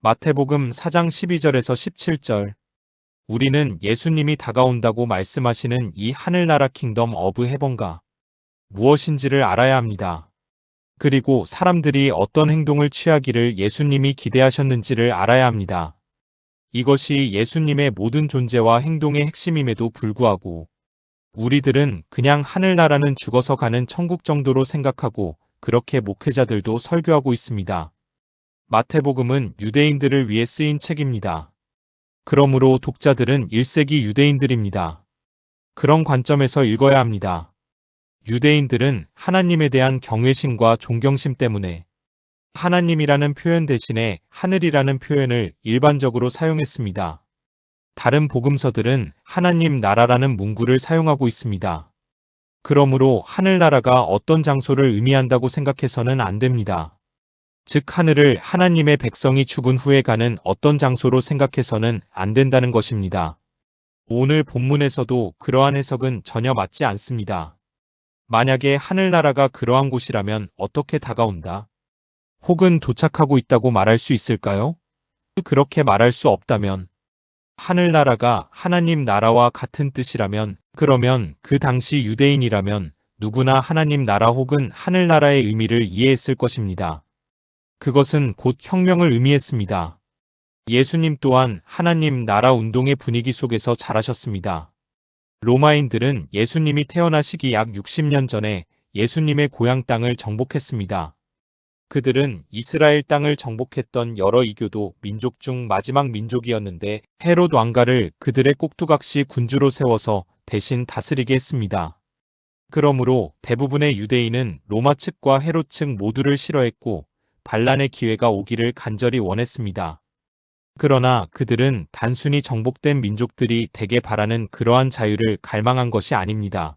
마태복음 4장 12절에서 17절. 우리는 예수님이 다가온다고 말씀하시는 이 하늘나라 킹덤 어브 헤븐가 무엇인지를 알아야 합니다. 그리고 사람들이 어떤 행동을 취하기를 예수님이 기대하셨는지를 알아야 합니다. 이것이 예수님의 모든 존재와 행동의 핵심임에도 불구하고 우리들은 그냥 하늘나라는 죽어서 가는 천국 정도로 생각하고 그렇게 목회자들도 설교하고 있습니다. 마태복음은 유대인들을 위해 쓰인 책입니다. 그러므로 독자들은 1세기 유대인들입니다. 그런 관점에서 읽어야 합니다. 유대인들은 하나님에 대한 경외심과 존경심 때문에 하나님이라는 표현 대신에 하늘이라는 표현을 일반적으로 사용했습니다. 다른 복음서들은 하나님 나라라는 문구를 사용하고 있습니다. 그러므로 하늘나라가 어떤 장소를 의미한다고 생각해서는 안 됩니다. 즉 하늘을 하나님의 백성이 죽은 후에 가는 어떤 장소로 생각해서는 안 된다는 것입니다. 오늘 본문에서도 그러한 해석은 전혀 맞지 않습니다. 만약에 하늘나라가 그러한 곳이라면 어떻게 다가온다? 혹은 도착하고 있다고 말할 수 있을까요? 그렇게 말할 수 없다면 하늘나라가 하나님 나라와 같은 뜻이라면 그러면 그 당시 유대인이라면 누구나 하나님 나라 혹은 하늘나라의 의미를 이해했을 것입니다. 그것은 곧 혁명을 의미했습니다. 예수님 또한 하나님 나라 운동의 분위기 속에서 자라셨습니다. 로마인들은 예수님이 태어나시기 약 60년 전에 예수님의 고향 땅을 정복했습니다. 그들은 이스라엘 땅을 정복했던 여러 이교도 민족 중 마지막 민족이었는데 헤롯 왕가를 그들의 꼭두각시 군주로 세워서 대신 다스리게 했습니다. 그러므로 대부분의 유대인은 로마 측과 헤롯 측 모두를 싫어했고 반란의 기회가 오기를 간절히 원했습니다. 그러나 그들은 단순히 정복된 민족들이 대개 바라는 그러한 자유를 갈망한 것이 아닙니다.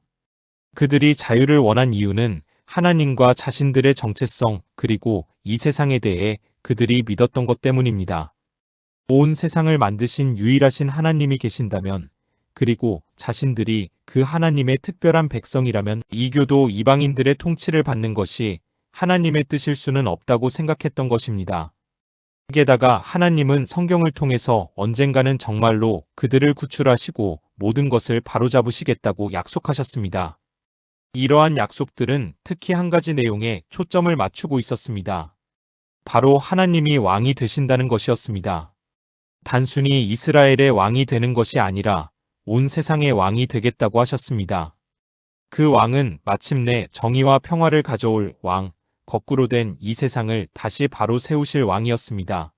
그들이 자유를 원한 이유는 하나님과 자신들의 정체성 그리고 이 세상에 대해 그들이 믿었던 것 때문입니다. 온 세상을 만드신 유일하신 하나님이 계신다면 그리고 자신들이 그 하나님의 특별한 백성이라면 이교도 이방인들의 통치를 받는 것이 하나님의 뜻일 수는 없다고 생각했던 것입니다. 게다가 하나님은 성경을 통해서 언젠가는 정말로 그들을 구출하시고 모든 것을 바로잡으시겠다고 약속하셨습니다. 이러한 약속들은 특히 한 가지 내용에 초점을 맞추고 있었습니다. 바로 하나님이 왕이 되신다는 것이었습니다. 단순히 이스라엘의 왕이 되는 것이 아니라 온 세상의 왕이 되겠다고 하셨습니다. 그 왕은 마침내 정의와 평화를 가져올 왕, 거꾸로 된 이 세상을 다시 바로 세우실 왕이었습니다.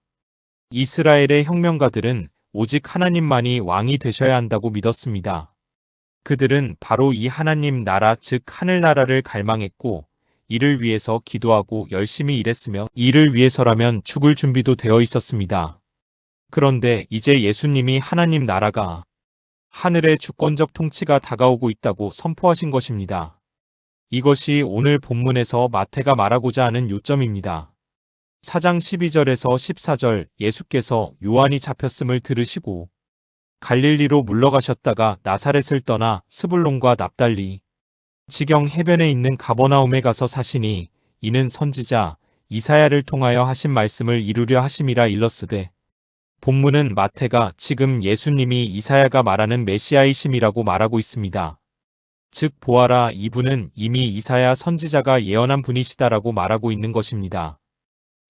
이스라엘의 혁명가들은 오직 하나님만이 왕이 되셔야 한다고 믿었습니다. 그들은 바로 이 하나님 나라 즉 하늘나라를 갈망했고 이를 위해서 기도하고 열심히 일했으며 이를 위해서라면 죽을 준비도 되어 있었습니다. 그런데 이제 예수님이 하나님 나라가 하늘의 주권적 통치가 다가오고 있다고 선포하신 것입니다. 이것이 오늘 본문에서 마태가 말하고자 하는 요점입니다. 4장 12절에서 14절 예수께서 요한이 잡혔음을 들으시고 갈릴리로 물러가셨다가 나사렛을 떠나 스불론과 납달리 지경 해변에 있는 가버나움에 가서 사시니 이는 선지자 이사야를 통하여 하신 말씀을 이루려 하심이라 일렀으되 본문은 마태가 지금 예수님이 이사야가 말하는 메시아이심이라고 말하고 있습니다. 즉 보아라 이분은 이미 이사야 선지자가 예언한 분이시다라고 말하고 있는 것입니다.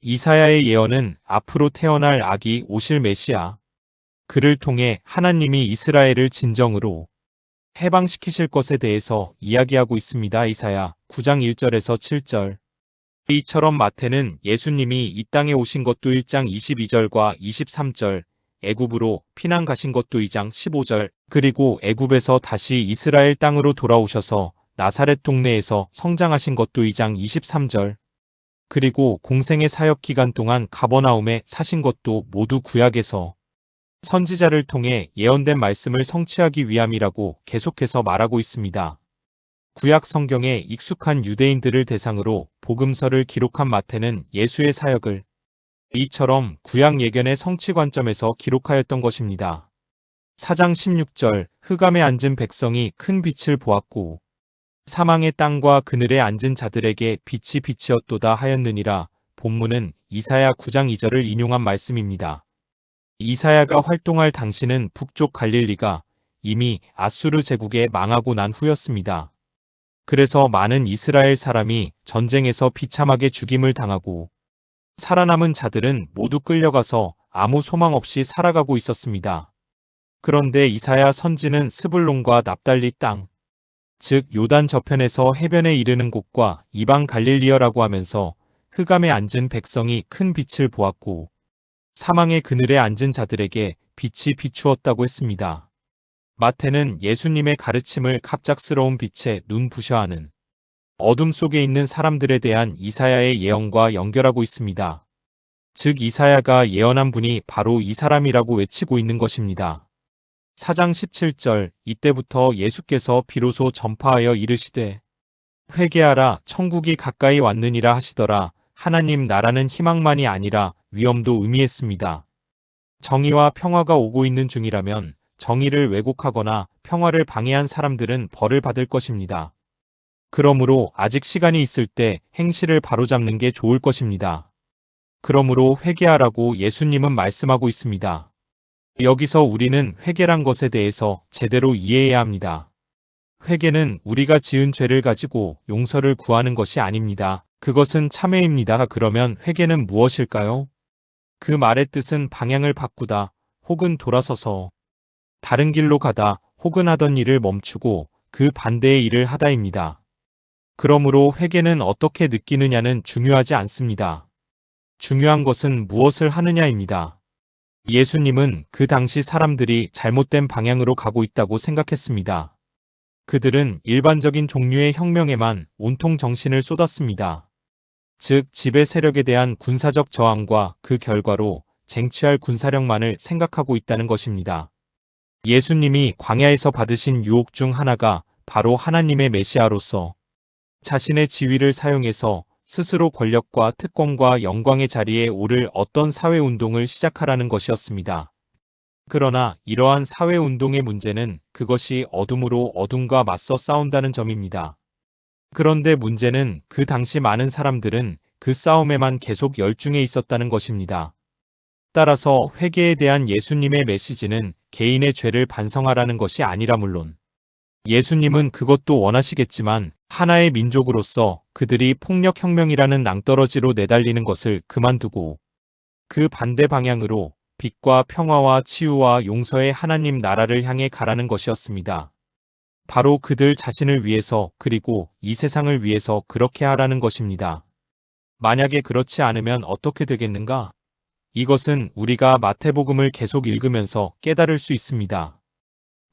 이사야의 예언은 앞으로 태어날 아기 오실 메시아 그를 통해 하나님이 이스라엘을 진정으로 해방시키실 것에 대해서 이야기하고 있습니다. 이사야 9장 1절에서 7절. 이처럼 마태는 예수님이 이 땅에 오신 것도 1장 22절과 23절, 애굽으로 피난 가신 것도 2장 15절, 그리고 애굽에서 다시 이스라엘 땅으로 돌아오셔서 나사렛 동네에서 성장하신 것도 2장 23절, 그리고 공생의 사역 기간 동안 가버나움에 사신 것도 모두 구약에서 선지자를 통해 예언된 말씀을 성취하기 위함이라고 계속해서 말하고 있습니다. 구약 성경에 익숙한 유대인들을 대상으로 복음서를 기록한 마태는 예수의 사역을 이처럼 구약 예견의 성취 관점에서 기록하였던 것입니다. 4장 16절 흑암에 앉은 백성이 큰 빛을 보았고 사망의 땅과 그늘에 앉은 자들에게 빛이 비치었도다 하였느니라. 본문은 이사야 9장 2절을 인용한 말씀입니다. 이사야가 활동할 당시는 북쪽 갈릴리가 이미 아수르 제국에 망하고 난 후였습니다. 그래서 많은 이스라엘 사람이 전쟁에서 비참하게 죽임을 당하고 살아남은 자들은 모두 끌려가서 아무 소망 없이 살아가고 있었습니다. 그런데 이사야 선지는 스불론과 납달리 땅, 즉 요단 저편에서 해변에 이르는 곳과 이방 갈릴리어라고 하면서 흑암에 앉은 백성이 큰 빛을 보았고 사망의 그늘에 앉은 자들에게 빛이 비추었다고 했습니다. 마태는 예수님의 가르침을 갑작스러운 빛에 눈부셔하는 어둠 속에 있는 사람들에 대한 이사야의 예언과 연결하고 있습니다. 즉 이사야가 예언한 분이 바로 이 사람이라고 외치고 있는 것입니다. 4장 17절 이때부터 예수께서 비로소 전파하여 이르시되 회개하라 천국이 가까이 왔느니라 하시더라. 하나님 나라는 희망만이 아니라 위엄도 의미했습니다. 정의와 평화가 오고 있는 중이라면 정의를 왜곡하거나 평화를 방해한 사람들은 벌을 받을 것입니다. 그러므로 아직 시간이 있을 때 행실을 바로잡는 게 좋을 것입니다. 그러므로 회개하라고 예수님은 말씀하고 있습니다. 여기서 우리는 회개란 것에 대해서 제대로 이해해야 합니다. 회개는 우리가 지은 죄를 가지고 용서를 구하는 것이 아닙니다. 그것은 참회입니다. 그러면 회개는 무엇일까요? 그 말의 뜻은 방향을 바꾸다, 혹은 돌아서서 다른 길로 가다, 혹은 하던 일을 멈추고 그 반대의 일을 하다입니다. 그러므로 회개는 어떻게 느끼느냐는 중요하지 않습니다. 중요한 것은 무엇을 하느냐입니다. 예수님은 그 당시 사람들이 잘못된 방향으로 가고 있다고 생각했습니다. 그들은 일반적인 종류의 혁명에만 온통 정신을 쏟았습니다. 즉 지배 세력에 대한 군사적 저항과 그 결과로 쟁취할 군사력만을 생각하고 있다는 것입니다. 예수님이 광야에서 받으신 유혹 중 하나가 바로 하나님의 메시아로서 자신의 지위를 사용해서 스스로 권력과 특권과 영광의 자리에 오를 어떤 사회운동을 시작하라는 것이었습니다. 그러나 이러한 사회운동의 문제는 그것이 어둠으로 어둠과 맞서 싸운다는 점입니다. 그런데 문제는 그 당시 많은 사람들은 그 싸움에만 계속 열중해 있었다는 것입니다. 따라서 회개에 대한 예수님의 메시지는 개인의 죄를 반성하라는 것이 아니라 물론 예수님은 그것도 원하시겠지만 하나의 민족으로서 그들이 폭력혁명이라는 낭떠러지로 내달리는 것을 그만두고 그 반대 방향으로 빛과 평화와 치유와 용서의 하나님 나라를 향해 가라는 것이었습니다. 바로 그들 자신을 위해서 그리고 이 세상을 위해서 그렇게 하라는 것입니다. 만약에 그렇지 않으면 어떻게 되겠는가? 이것은 우리가 마태복음을 계속 읽으면서 깨달을 수 있습니다.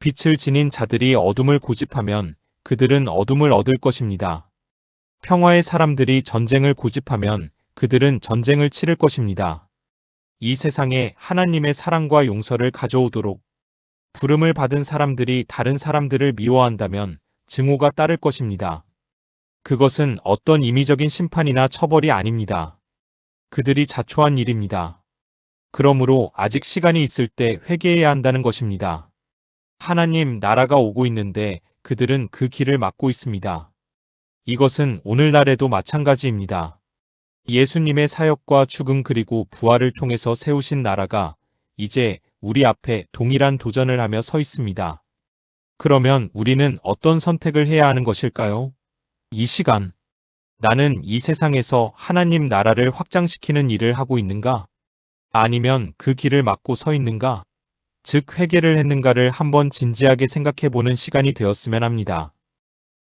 빛을 지닌 자들이 어둠을 고집하면 그들은 어둠을 얻을 것입니다. 평화의 사람들이 전쟁을 고집하면 그들은 전쟁을 치를 것입니다. 이 세상에 하나님의 사랑과 용서를 가져오도록 부름을 받은 사람들이 다른 사람들을 미워한다면 증오가 따를 것입니다. 그것은 어떤 임의적인 심판이나 처벌이 아닙니다. 그들이 자초한 일입니다. 그러므로 아직 시간이 있을 때 회개해야 한다는 것입니다. 하나님 나라가 오고 있는데 그들은 그 길을 막고 있습니다. 이것은 오늘날에도 마찬가지입니다. 예수님의 사역과 죽음 그리고 부활을 통해서 세우신 나라가 이제 우리 앞에 동일한 도전을 하며 서 있습니다. 그러면 우리는 어떤 선택을 해야 하는 것일까요? 이 시간, 나는 이 세상에서 하나님 나라를 확장시키는 일을 하고 있는가? 아니면 그 길을 막고 서 있는가? 즉 회개를 했는가를 한번 진지하게 생각해 보는 시간이 되었으면 합니다.